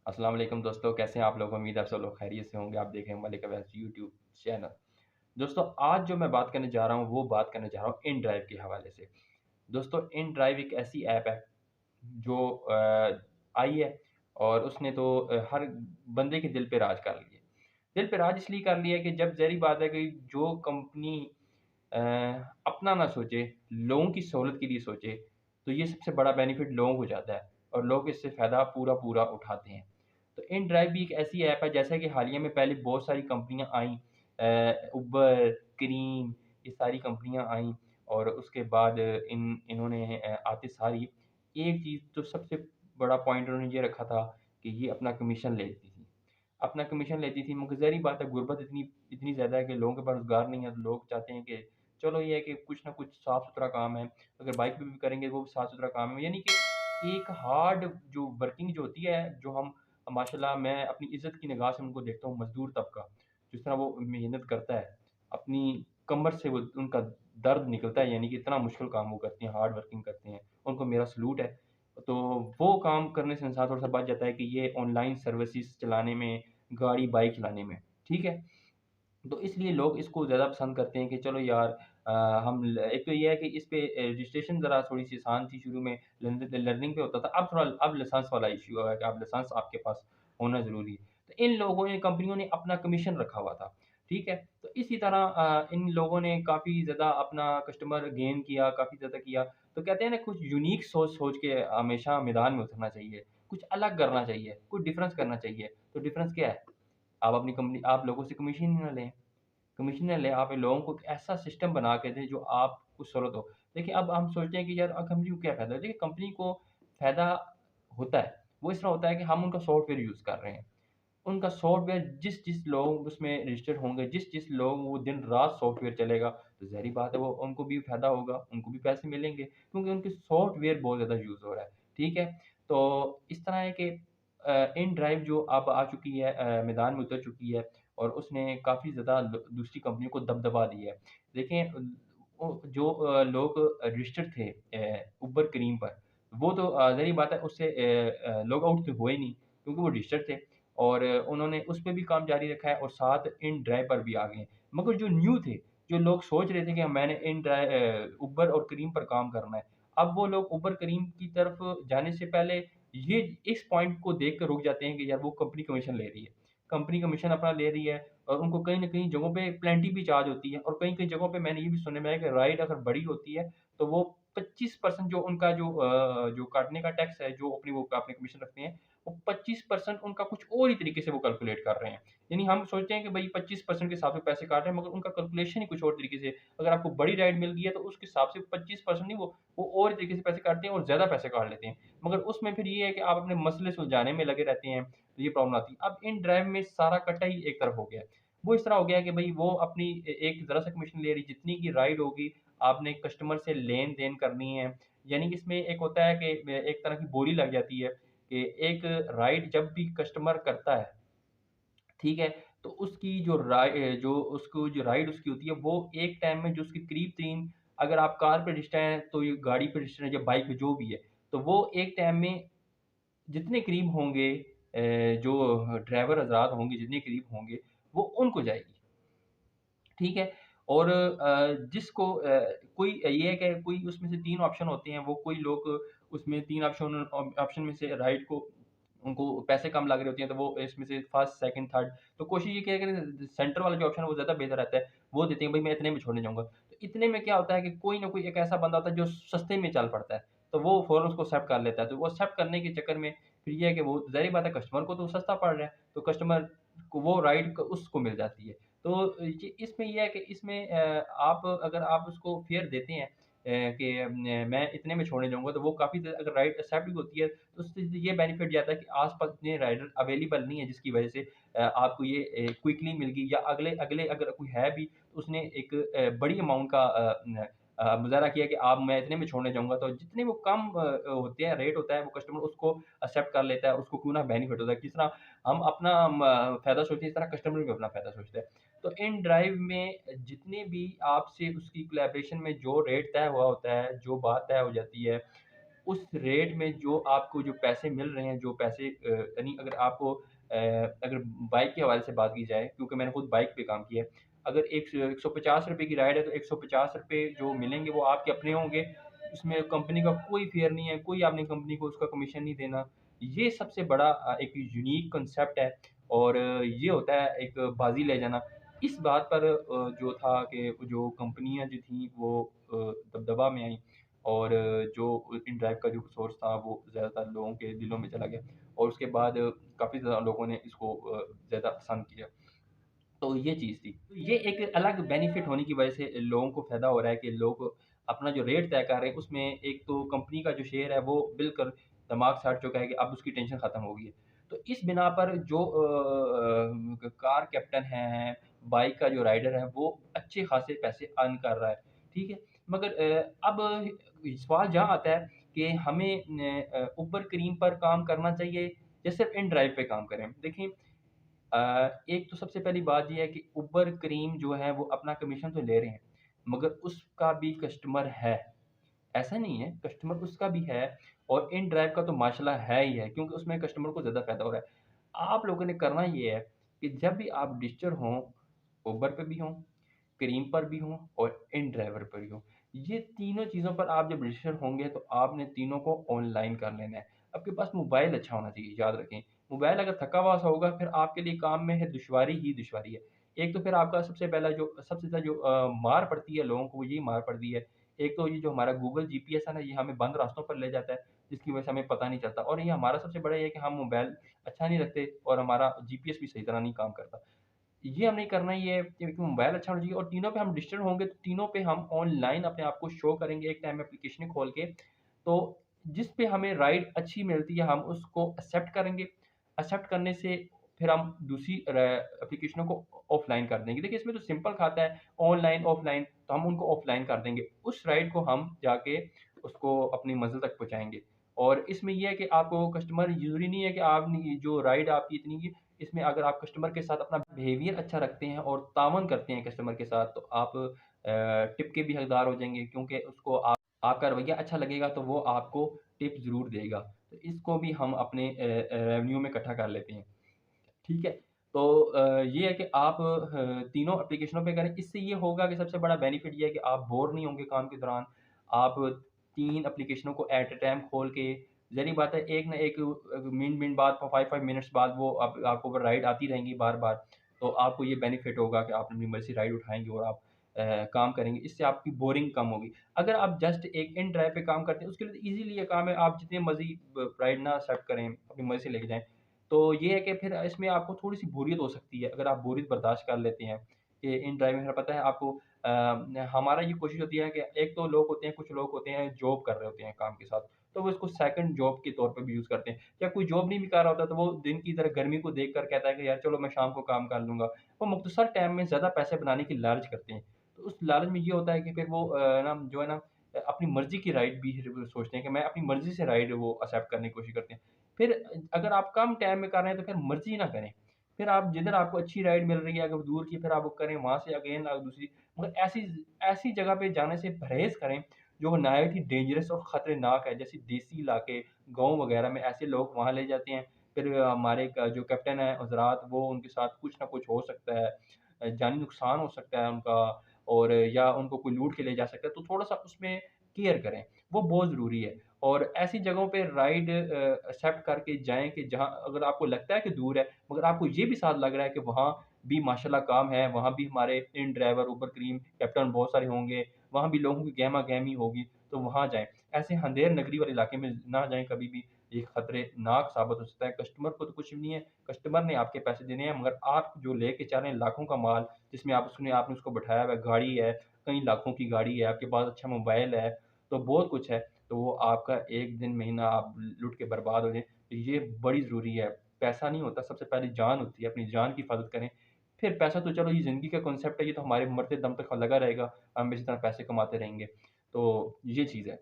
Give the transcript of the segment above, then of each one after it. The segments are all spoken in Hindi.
अस्सलाम वालेकुम दोस्तों, कैसे हैं आप लोग? उम्मीद है आप सब लोग खैरियत से होंगे। आप देख रहे हैं मलिक अवैस यूट्यूब चैनल। दोस्तों, आज जो मैं बात करने जा रहा हूँ, वो बात करने जा रहा हूँ इनड्राइव के हवाले से। दोस्तों, इनड्राइव एक ऐसी ऐप है जो आई है और उसने तो हर बंदे के दिल पे राज कर लिया। दिल पे राज इसलिए कर लिया कि जब ज़ाहिर-सी बात है कि जो कंपनी अ, अपना ना सोचे, लोगों की सहूलत के लिए सोचे, तो ये सबसे बड़ा बेनिफिट लोगों को जाता है और लोग इससे फ़ायदा पूरा-पूरा उठाते हैं। तो इनड्राइव भी एक ऐसी ऐप है जैसा कि हालिया में पहले बहुत सारी कंपनियाँ आईं उबर, क्रीम ये सारी कंपनियाँ आईं और उसके बाद इन्होंने आते सार ही एक चीज़ तो सबसे बड़ा पॉइंट उन्होंने ये रखा था कि ये अपना कमीशन लेती थी। अपना कमीशन लेती थी मगर ज़ाहिर-सी बात है गुर्बत इतनी इतनी ज़्यादा है कि लोगों के पास रोज़गार नहीं है, तो लोग चाहते हैं कि चलो ये है कि कुछ ना कुछ साफ-सुथरा काम है, अगर बाइक पे भी करेंगे वो भी साफ-सुथरा काम है। यानी कि एक हार्ड जो वर्किंग जो होती है, जो हम माशाल्लाह मैं अपनी इज़्ज़त की निगाह से उनको देखता हूँ मज़दूर तबका, जिस तरह वो मेहनत करता है, अपनी कमर से वो उनका दर्द निकलता है यानी कि इतना मुश्किल काम वो करते हैं, हार्ड वर्किंग करते हैं, उनको मेरा सैल्यूट है। तो वो काम करने से इंसान थोड़ा-सा बच जाता है कि ये ऑनलाइन सर्विसेज़ चलाने में, गाड़ी, बाइक चलाने में, ठीक है? तो इसलिए लोग इसको ज़्यादा पसंद करते हैं कि चलो यार हम ल एक तो ये है कि इस पे रजिस्ट्रेशन ज़रा थोड़ी-सी आसान थी शुरू में, लर्निंग पे होता था, अब थोड़ा अब लाइसेंस वाला इश्यू है कि अब लाइसेंस आपके पास होना ज़रूरी है। तो इन लोगों ने कंपनियों ने अपना कमीशन रखा हुआ था, ठीक है? तो इसी तरह इन लोगों ने काफ़ी ज़्यादा अपना कस्टमर गेन किया, काफ़ी ज़्यादा किया। तो कहते हैं ना कुछ यूनिक सोच-सोच के हमेशा मैदान में उतरना चाहिए, कुछ अलग करना चाहिए, कुछ डिफरेंस करना चाहिए। तो डिफरेंस क्या है? आप लोगों से कमीशन ही ना लें। कमीशन ना लें, आप लोगों को एक ऐसा सिस्टम बना के दें जो आपको ज़रूरत हो। देखिए अब हम सोचते हैं कि यार कंपनी को क्या फ़ायदा है? देखिए कंपनी को फ़ायदा होता है, वो इस तरह होता है कि हम उनका सॉफ्टवेयर यूज़ कर रहे हैं। उनका सॉफ्टवेयर जिस-जिस लोग उसमें रजिस्टर्ड होंगे, जिस-जिस लोग वो दिन-रात सॉफ्टवेयर चलेगा, तो ज़ाहिर-सी बात है वो उनको भी फ़ायदा होगा, उनको भी पैसे मिलेंगे क्योंकि उनके सॉफ्टवेयर बहुत ज़्यादा यूज़ हो रहा है, ठीक है? तो इस तरह है कि इनड्राइव जो अब आ चुकी है मैदान में उतर चुकी है और उसने काफ़ी ज़्यादा दूसरी कंपनियों को दबदबा दिया है। देखें जो लोग रजिस्टर्ड थे उबर, क्रीम पर, वो तो ज़ाहिर बात है उससे लॉग आउट तो हुए ही नहीं क्योंकि वो रजिस्टर्ड थे और उन्होंने उस पे भी काम जारी रखा है और साथ इनड्राइव पर भी आ गए हैं। मगर जो न्यू थे, जो लोग सोच रहे थे कि मैंने उबर और क्रीम पर काम करना है, अब वो लोग उबर, क्रीम की तरफ जाने से पहले ये इस पॉइंट को देख कर रुक जाते हैं कि यार वो कंपनी कमीशन ले रही है। कंपनी कमीशन अपना ले रही है और उनको कहीं न कहीं जगहों पे प्लेंटी भी चार्ज होती है और कहीं-कहीं जगहों पे मैंने ये भी सुने में आया कि राइड अगर बड़ी होती है, तो वो 25% जो उनका जो काटने का टैक्स है, जो अपनी वो अपनी कमीशन रखते हैं, वो 25% उनका कुछ और ही तरीके से वो कैलकुलेट कर रहे हैं। यानी हम सोचते हैं कि भई 25% के हिसाब से पैसे काट रहे हैं, मगर उनका कैलकुलेशन ही कुछ और तरीके से अगर आपको बड़ी राइड मिल गई है, तो उसके हिसाब से 25% नहीं वो और ही तरीके से पैसे काटते हैं और ज़्यादा पैसे काट लेते हैं। मगर उसमें फिर ये है कि आप अपने मसले सुलझाने में लगे रहते हैं, तो ये प्रॉब्लम आती है। अब इन ड्राइव में सारा कट्टा ही एक तरफ हो गया है। वो इस तरह हो गया है कि भई वो अपनी एक ज़रा-सा कमीशन ले रही, जितनी की राइड होगी, आपने कस्टमर से लेन-देन करनी है। यानी कि इसमें एक होता है कि एक तरह की बोली लग जाती है कि एक राइड जब भी कस्टमर करता है, ठीक है? तो उसकी जो उसको जो राइड उसकी होती है, वो एक टाइम में जो उसके करीब-तरीन अगर आप कार पे रजिस्टर हैं, तो ये गाड़ी पे रजिस्टर हैं या बाइक पे जो भी है, तो वो एक टाइम में जितने करीब होंगे जो ड्राइवर हज़रात होंगे, जितने करीब होंगे, वो उनको जाएगी, ठीक है? और जिसको कोई ये है कि कोई उसमें से 3 ऑप्शन होते हैं, वो कोई लोग उसमें 3 ऑप्शन में से राइट को उनको पैसे कम लग रहे होते हैं, तो वो इसमें से फर्स्ट, सेकंड, थर्ड तो कोशिश ये किया करें सेंटर वाला जो ऑप्शन है, वो ज़्यादा बेहतर रहता है। वो देते हैं, भई मैं इतने में छोड़ने जाऊँगा। तो इतने में क्या होता है कि कोई ना कोई एक ऐसा बंदा होता है, जो सस्ते में चल पड़ता है, तो वो फ़ौरन उसको एक्सेप्ट कर लेता है। तो वो एक्सेप्ट करने के चक्कर में फिर ये है कि वो ज़ाहिर-सी बात है कस्टमर को तो सस्ता पड़ रहा है, तो कस्टमर को वो राइड क उसको मिल जाती है। तो ये इसमें ये है कि इसमें आप अगर आप उसको फेयर देते हैं कि मैं इतने में छोड़ने जाऊँगा, तो वो काफ़ी ज़्यादा अगर राइड एक्सेप्ट भी होती है, तो उससे ये बेनिफिट जाता है कि आस-पास इतने राइडर अवेलेबल नहीं है, जिसकी वजह से आपको ये क्विकली मिल गई या अगले अगले अगर कोई है भी, तो उसने एक बड़ी अमाउंट का मुज़ाहरा किया कि आप मैं इतने में छोड़ने जाऊँगा, तो जितने वो कम होते हैं, रेट होता है, वो कस्टमर उसको एक्सेप्ट कर लेता है, उसको क्यों ना बेनिफिट होता है। किस तरह हम अपना फ़ायदा सोचते हैं, इस तरह कस्टमर भी अपना फ़ायदा सोचता है। तो इन ड्राइव में जितने भी आपसे उसकी कोलैबोरेशन में जो रेट तय हुआ होता है, जो बात तय हो जाती है, उस रेट में जो आपको जो पैसे मिल रहे हैं, जो पैसे यानी अगर आपको अगर बाइक के हवाले से बात की जाए, क्योंकि मैंने खुद बाइक पे काम किया है। अगर एक ₹150 की राइड है, तो ₹150 जो मिलेंगे वो आपके अपने होंगे। इसमें कंपनी का कोई फेयर नहीं है, कोई आपने कंपनी को उसका कमीशन नहीं देना। ये सबसे बड़ा एक यूनिक कांसेप्ट है और ये होता है एक बाज़ी ले जाना। इस बात पर जो था कि जो कंपनियाँ जो थीं वो दबदबा में आईं और जो इनड्राइव का जो सोर्स था वो ज़्यादातर लोगों के दिलों में चला गया और उसके बाद काफ़ी ज़्यादा लोगों ने इसको ज़्यादा पसंद किया। तो ये चीज़ थी। तो ये एक अलग बेनिफिट होने की वजह से लोगों को फ़ायदा हो रहा है कि लोग अपना जो रेट तय कर रहे हैं उसमें एक तो कंपनी का जो शेयर है वो बिल्कुल दिमाग से हट चुका है कि अब उसकी टेंशन ख़त्म हो गई है। तो इस बिना पर जो कार कैप्टन है, बाइक का जो राइडर है वो अच्छे खासे पैसे अर्न कर रहा है, ठीक है? मगर अब सवाल जहाँ आता है कि हमें ऊबर क्रीम पर काम करना चाहिए या सिर्फ़ इन ड्राइव पे काम करें? देखिए एक तो सबसे पहली बात ये है कि उबर क्रीम जो है वो अपना कमीशन तो ले रहे हैं, मगर उसका भी कस्टमर है। ऐसा नहीं है, कस्टमर उसका भी है और इन ड्राइव का तो माशाल्लाह है ही है क्योंकि उसमें कस्टमर को ज़्यादा फ़ायदा हो रहा है। आप लोगों ने करना ये है कि जब भी आप डिस्टर हों, उबर पे भी हों, क्रीम पर भी हों और इन ड्राइवर पर भी हों। ये तीनों चीज़ों पर आप जब रजिस्टर होंगे तो आपने तीनों को ऑनलाइन कर लेना है। आपके पास मोबाइल अच्छा होना चाहिए, याद रखें। मोबाइल अगर थका हुआ सा होगा फिर आपके लिए काम में है दुश्वारी ही दुश्वारी है। एक तो फिर आपका सबसे ज़्यादा जो मार पड़ती है लोगों को वो यही मार पड़ती है। एक तो ये जो हमारा गूगल जीपीएस है ना, ये हमें बंद रास्तों पर ले जाता है, जिसकी वजह से हमें पता नहीं चलता और ये हमारा सबसे बड़ा ये है कि हम मोबाइल अच्छा नहीं रखते और हमारा जीपीएस भी सही तरह नहीं काम करता। ये हमने करना ही है कि मोबाइल अच्छा होना चाहिए और तीनों पे हम डिजिटल होंगे तो तीनों पे हम ऑनलाइन अपने आप को शो करेंगे एक टाइम में एप्लीकेशन खोल के। तो जिस पे हमें राइड अच्छी मिलती है हम उसको एक्सेप्ट करेंगे। एक्सेप्ट करने से फिर हम दूसरी एप्लीकेशनों को ऑफ़लाइन कर देंगे। देखिए इसमें तो सिंपल खाता है ऑनलाइन, ऑफ़लाइन तो हम उनको ऑफ़लाइन कर देंगे। उस राइड को हम जाके उसको अपनी मंज़िल तक पहुँचाएँगे। और इसमें ये है कि आपको कस्टमर ज़रूरी नहीं है कि आपने जो राइड आपकी इतनी की इसमें अगर आप कस्टमर के साथ अपना बिहेवियर अच्छा रखते हैं और ताअमुन करते हैं कस्टमर के साथ, तो आप टिप के भी हकदार हो जाएँगे क्योंकि उसको आपका रवैया अच्छा लगेगा तो वो आपको टिप ज़रूर देगा। तो इसको भी हम अपने रेवेन्यू में इकट्ठा कर लेते हैं। ठीक है? तो ये है कि आप तीनों एप्लीकेशनों पे करें। इससे ये होगा कि सबसे बड़ा बेनिफिट ये है कि आप बोर नहीं होंगे काम के दौरान। आप 3 एप्लीकेशनों को एट अ टाइम खोल के ज़ाहिर सी बात है एक ना एक मिनट-मिनट बाद 5-5 मिनट्स बाद वो आप आपको वो राइड आती रहेंगी बार-बार। तो आपको ये बेनिफिट होगा कि आप अपनी मर्ज़ी राइड उठाएँगे और आप काम करेंगे। इससे आपकी बोरिंग कम होगी। अगर आप जस्ट एक इन ड्राइव पे काम करते हैं, उसके लिए तो ईज़िली ये काम है, आप जितनी मर्ज़ी राइड ना सेट करें, अपनी मर्ज़ी से लेके जाएँ। तो ये है कि फिर इसमें आपको थोड़ी-सी बोरियत हो सकती है, अगर आप बोरियत बर्दाश्त कर लेते हैं, कि इन ड्राइव में पता है आपको हमारा ये कोशिश होती है कि एक तो लोग होते हैं, कुछ लोग होते हैं जॉब कर रहे होते हैं काम के साथ, तो वो इसको सेकंड जॉब के तौर पे भी यूज़ करते हैं। या कोई जॉब नहीं भी कर रहा होता, तो वो दिन की तरह गर्मी को देख कर कहता है कि यार चलो मैं शाम को काम कर लूँगा। वो मुख्तसर टाइम में ज़्यादा पैसे बनाने की लालच करते हैं। तो उस लालच में ये होता है कि फिर वो ना जो है ना अपनी मर्ज़ी की राइड भी सोचते हैं कि मैं अपनी मर्ज़ी से राइड वो एक्सेप्ट करने की कोशिश करते हैं। फिर अगर आप कम टाइम में कर रहे हैं तो फिर मर्ज़ी ना करें। फिर आप जिधर आपको अच्छी राइड मिल रही है अगर दूर की फिर आप वो करें, वहाँ से अगेन आप दूसरी मगर ऐसी ऐसी जगह पे जाने से परहेज़ करें, जो नहायत ही डेंजरस और ख़तरनाक है। जैसे देसी इलाके, गाँव वग़ैरह में ऐसे लोग वहाँ ले जाते हैं। फिर हमारे क जो कैप्टन हैं हज़रात वो उनके साथ कुछ ना कुछ हो सकता है। जानी नुकसान हो सकता है उनका और या उनको कोई लूट के ले जा सकता है। तो थोड़ा-सा उसमें केयर करें, वो बहुत ज़रूरी है। और ऐसी जगहों पे राइड एक्सेप्ट करके जाएँ कि जहाँ अगर आपको लगता है कि दूर है, मगर आपको ये भी साथ लग रहा है कि वहाँ भी माशाल्लाह काम है, वहाँ भी हमारे इन ड्राइवर, उबर क्रीम, कैप्टन बहुत सारे होंगे, वहाँ भी लोगों की गहमा-गहमी होगी, तो वहाँ जाएँ। ऐसे अंधेर नगरी वाले इलाके में ना जाएँ कभी भी, ये खतरनाक साबित हो सकता है। कस्टमर को तो कुछ भी नहीं है, कस्टमर ने आपके पैसे देने हैं, मगर आप जो लेके जा रहे हैं लाखों का माल, जिसमें आपने उसको बिठाया हुआ है, गाड़ी है, कई लाखों की गाड़ी है, आपके पास अच्छा मोबाइल है, तो बहुत कुछ है। तो वो आपका 1 दिन, महीना आप लुट के बर्बाद हो जाएँ, तो ये बड़ी ज़रूरी है। पैसा नहीं होता, सबसे पहले जान होती है, अपनी जान की हिफ़ाज़त करें। फिर पैसा तो चलो ये ज़िंदगी का कॉन्सेप्ट है, ये तो हमारे मरते दम तक लगा रहेगा, हम इसी तरह पैसे कमाते रहेंगे। तो ये चीज़ है,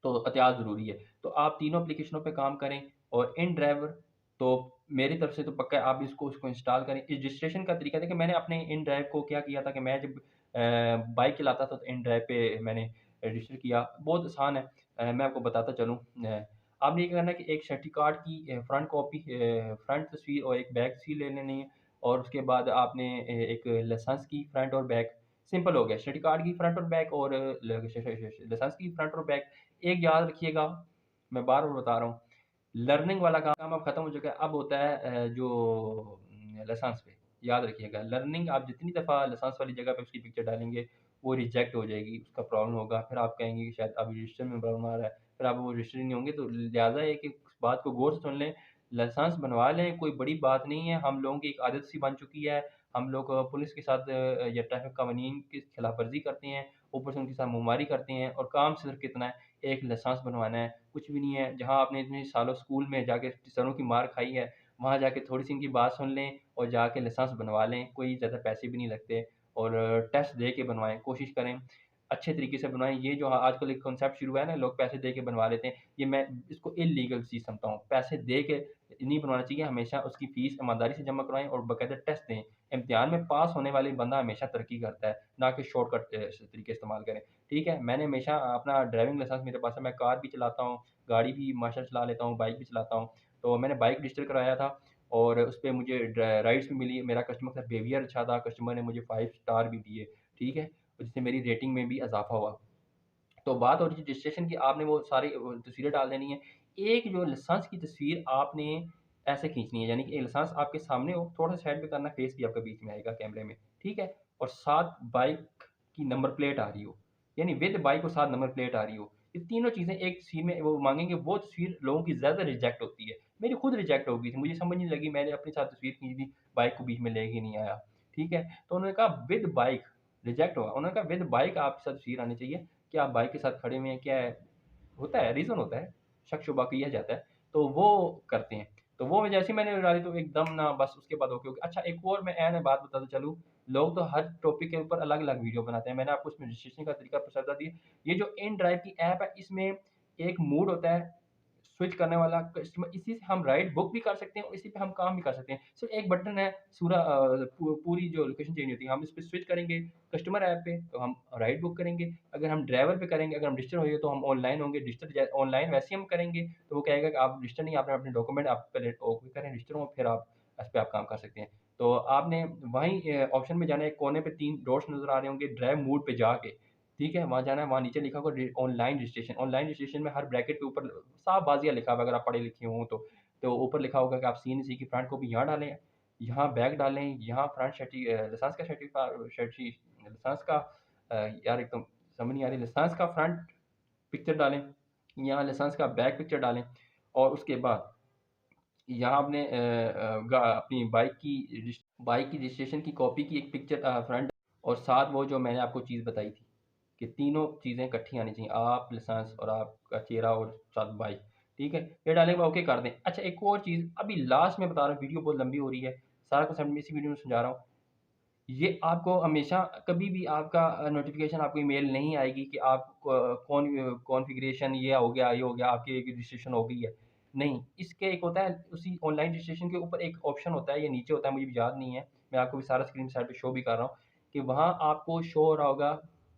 तो एहतियात ज़रूरी है। तो आप तीनों एप्लीकेशनों पे काम करें और इन ड्राइवर तो मेरी तरफ से तो पक्का है आप इसको इंस्टॉल करें। इस रजिस्ट्रेशन का तरीका देखिए मैंने अपने इन ड्राइव को क्या किया था कि मैं जब बाइक चलाता था तो इन ड्राइव पे मैंने रजिस्टर किया। बहुत आसान है। मैं आपको बताता चलूँ। आपने ये करना है कि एक सर्टिफ़िकेट की फ्रंट कॉपी, फ्रंट तस्वीर और एक बैक तस्वीर ले लेनी है, और उसके बाद आपने एक लाइसेंस की फ्रंट और बैक, सिंपल हो गया। सर्टिफ़िकेट की फ्रंट और बैक और ल श श श लाइसेंस की फ्रंट और बैक। एक याद रखिएगा, मैं बार-बार बता रहा हूँ, लर्निंग वाला काम अब खत्म हो चुका है, अब होता है जो लाइसेंस पे। याद रखिएगा, लर्निंग आप जितनी दफ़ा लाइसेंस वाली जगह पे उसकी पिक्चर डालेंगे, वो रिजेक्ट हो जाएगी, उसका प्रॉब्लम होगा। फिर आप कहेंगे कि शायद अभी रजिस्टर में प्रॉब्लम आ रहा है, फिर आप वो रजिस्टर ही नहीं होंगे। तो लिहाज़ा है कि उस बात को गौर से सुन लें, लाइसेंस बनवा लें, कोई बड़ी बात नहीं है। हम लोगों की एक आदत सी बन चुकी है, हम लोग पुलिस के साथ या ट्रैफ़िक कानून की खिलाफ़वर्ज़ी करते हैं, ऊपर से उनके साथ मुँहमारी करते हैं, और काम सिर्फ़ कितना है, एक लाइसेंस बनवाना है, कुछ भी नहीं है। जहाँ आपने इतने सालों स्कूल में जाके टीचरों की मार खाई है, वहाँ जाके थोड़ी-सी इनकी बात सुन लें और जाके लाइसेंस बनवा लें, कोई ज़्यादा पैसे भी नहीं लगते, और टेस्ट दे के बनवाएँ, कोशिश करें अच्छे तरीके से बनवाएँ। ये जो आजकल एक कॉन्सेप्ट शुरू हुआ है ना, लोग पैसे दे के बनवा लेते हैं, ये मैं इसको इल्लीगल चीज़ समझता हूँ। पैसे दे के नहीं बनवाना चाहिए, हमेशा उसकी फ़ीस ईमानदारी से जमा करवाएँ और बाकायदा टेस्ट दें। इम्तिहान में पास होने वाले बंदा हमेशा तरक्की करता है, ना कि शॉर्टकट तरीके इस्तेमाल करें। ठीक है? मैंने हमेशा अपना ड्राइविंग लाइसेंस मेरे पास है, मैं कार भी चलाता हूँ, गाड़ी भी माशाअल्लाह चला लेता हूँ, बाइक भी चलाता हूँ। तो मैंने बाइक रजिस्टर कराया था, और उसपे मुझे राइड्स भी मिली। मेरा कस्टमर का बिहेवियर अच्छा था, कस्टमर ने मुझे 5 स्टार भी दिए, ठीक है? जिससे मेरी रेटिंग में भी इज़ाफ़ा हुआ। तो बात हो रही थी रजिस्ट्रेशन की, आपने वो सारी तस्वीरें डाल देनी है। एक जो लाइसेंस की तस्वीर आपने ऐसे खींचनी है, यानी कि लाइसेंस आपके सामने हो, थोड़ा-सा साइड पे करना, फेस भी आपका बीच में आएगा कैमरे में, ठीक है? और साथ बाइक की नंबर प्लेट आ रही हो, यानी विद बाइक और साथ नंबर प्लेट आ रही हो। ये तीनों चीज़ें एक तस्वीर में वो माँगेंगे, वो तस्वीर लोगों की ज़्यादा रिजेक्ट होती है। मेरी खुद रिजेक्ट हो गई थी, मुझे समझ नहीं लगी, मैंने अपने साथ तस्वीर खींच दी, बाइक को बीच में लेके नहीं आया, ठीक है? तो उन्होंने कहा विद बाइक रिजेक्ट हुआ। उन्होंने कहा विद बाइक आपके साथ तस्वीर आनी चाहिए, कि आप बाइक के साथ खड़े हुए हैं, क्या है? होता है, रीज़न होता है, शक-शुबा किया जाता है, तो वो करते हैं। तो वो जैसे ही मैंने डाली, तो एकदम ना, बस उसके बाद ओके हो गया। अच्छा, एक और मैं बात बताता चलूँ, लोग तो हर टॉपिक के ऊपर अलग-अलग वीडियो बनाते हैं, मैंने आपको इसमें रजिस्ट्रेशन का तरीका बता दिया। ये जो इन ड्राइव की ऐप है, इसमें एक मोड होता है, स्विच करने वाला कस्टमर, इसी से हम राइड बुक भी कर सकते हैं और इसी पे हम काम भी कर सकते हैं। सिर्फ़ एक बटन है, पूरी जो लोकेशन चेंज होती है, हम इस पे स्विच करेंगे कस्टमर ऐप पे, तो हम राइड बुक करेंगे। अगर हम ड्राइवर पे करेंगे, अगर हम रजिस्टर होंगे, तो हम ऑनलाइन होंगे, रजिस्टर ऑनलाइन वैसे ही हम करेंगे, तो वो कहेगा कि आप रजिस्टर नहीं, आपने अपने डॉक्यूमेंट आप पहले ओके करें, रजिस्टर हो, फिर आप इस पे आप काम कर सकते हैं। तो आपने वहीं ऑप्शन में जाना है, कोने पे 3 डॉट्स नज़र आ रहे होंगे, ड्राइव मोड पे जाके, ठीक है? वहाँ जाना है, वहाँ नीचे लिखा होगा ऑनलाइन रजिस्ट्रेशन। ऑनलाइन रजिस्ट्रेशन में हर ब्रैकेट के ऊपर साफ बाज़िया लिखा हुआ है, अगर आप पढ़े-लिखे हों तो। तो ऊपर लिखा होगा कि आप सीएनसी की फ्रंट कॉपी यहाँ डालें, यहाँ बैक डालें, यहाँ फ्रंट लाइसेंस का लाइसेंस का यार एकदम समझ नहीं आ रही, लाइसेंस का फ्रंट पिक्चर डालें, यहाँ लाइसेंस का बैक पिक्चर डालें, और उसके बाद यहाँ आपने अपनी बाइक की रजिस्ट्रेशन की कॉपी की एक पिक्चर फ्रंट, और साथ वो जो मैंने आपको चीज़ बताई थी, कि तीनों चीज़ें इकट्ठी आनी चाहिए, आप लाइसेंस और आपका चेहरा और साथ बाइक, ठीक है? ये डालने के बाद ओके कर दें। अच्छा, एक और चीज़ अभी लास्ट में बता रहा हूँ, वीडियो बहुत लंबी हो रही है, सारा कॉन्सेप्ट मैं इसी वीडियो में समझा रहा हूँ। ये आपको हमेशा कभी भी आपका नोटिफ़िकेशन आपको ईमेल नहीं आएगी कि आप कॉन्फ़िगरेशन ये हो गया, आपकी रजिस्ट्रेशन हो गई है। नहीं, इसके एक होता है, उसी ऑनलाइन रजिस्ट्रेशन के ऊपर एक ऑप्शन होता है, या नीचे होता है, मुझे भी याद नहीं है। मैं आपको भी सारा स्क्रीन शॉट पे शो भी कर रहा हूँ, कि वहाँ आपको शो हो रहा होगा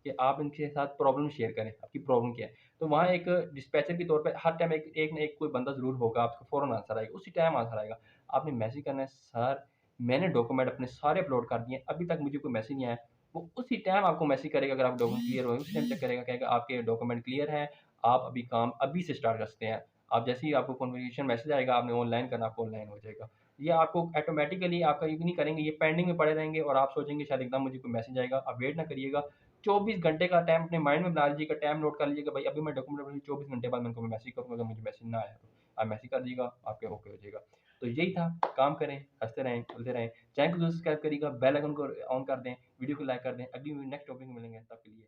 कि आप इनके साथ प्रॉब्लम शेयर करें, आपकी प्रॉब्लम क्या है। तो वहाँ एक डिस्पैचर के तौर पे हर टाइम एक एक ना एक कोई बंदा ज़रूर होगा, आपको फ़ौरन आंसर आएगा, उसी टाइम आंसर आएगा। आपने मैसेज करना है, सर मैंने डॉक्यूमेंट अपने सारे अपलोड कर दिए हैं, अभी तक मुझे कोई मैसेज नहीं आया। वो उसी टाइम आपको मैसेज करेगा, अगर आप डॉक्यूमेंट क्लियर हुए, उसी टाइम चेक करेगा, कहेगा आपके डॉक्यूमेंट क्लियर हैं, आप अभी काम अभी से स्टार्ट कर सकते हैं। आप जैसे ही आपको कन्फर्मेशन मैसेज आएगा, आपने ऑनलाइन करना, आपको ऑनलाइन हो जाएगा। ये आपको ऑटोमैटिकली आपका ये नहीं करेंगे, ये पेंडिंग में पड़े रहेंगे, और आप सोचेंगे शायद एकदम मुझे कोई मैसेज आएगा, आप वेट ना करिएगा। 24 घंटे का टाइम अपने माइंड में बना लीजिएगा, टाइम नोट कर लीजिएगा, भाई अभी मैं डॉक्यूमेंट 24 घंटे बाद मैं उनको मैसेज करूँगा, अगर मुझे मैसेज ना आया तो। आप मैसेज कर दीजिएगा, आपके ओके हो जाएगा। तो यही था, काम करें, हँसते रहें, चलते रहें। चैनल को ज़रूर सब्सक्राइब करिएगा, बेल आइकन को ऑन कर दें, वीडियो को लाइक कर दें। अगली नेक्स्ट टॉपिक में मिलेंगे, तब के लिए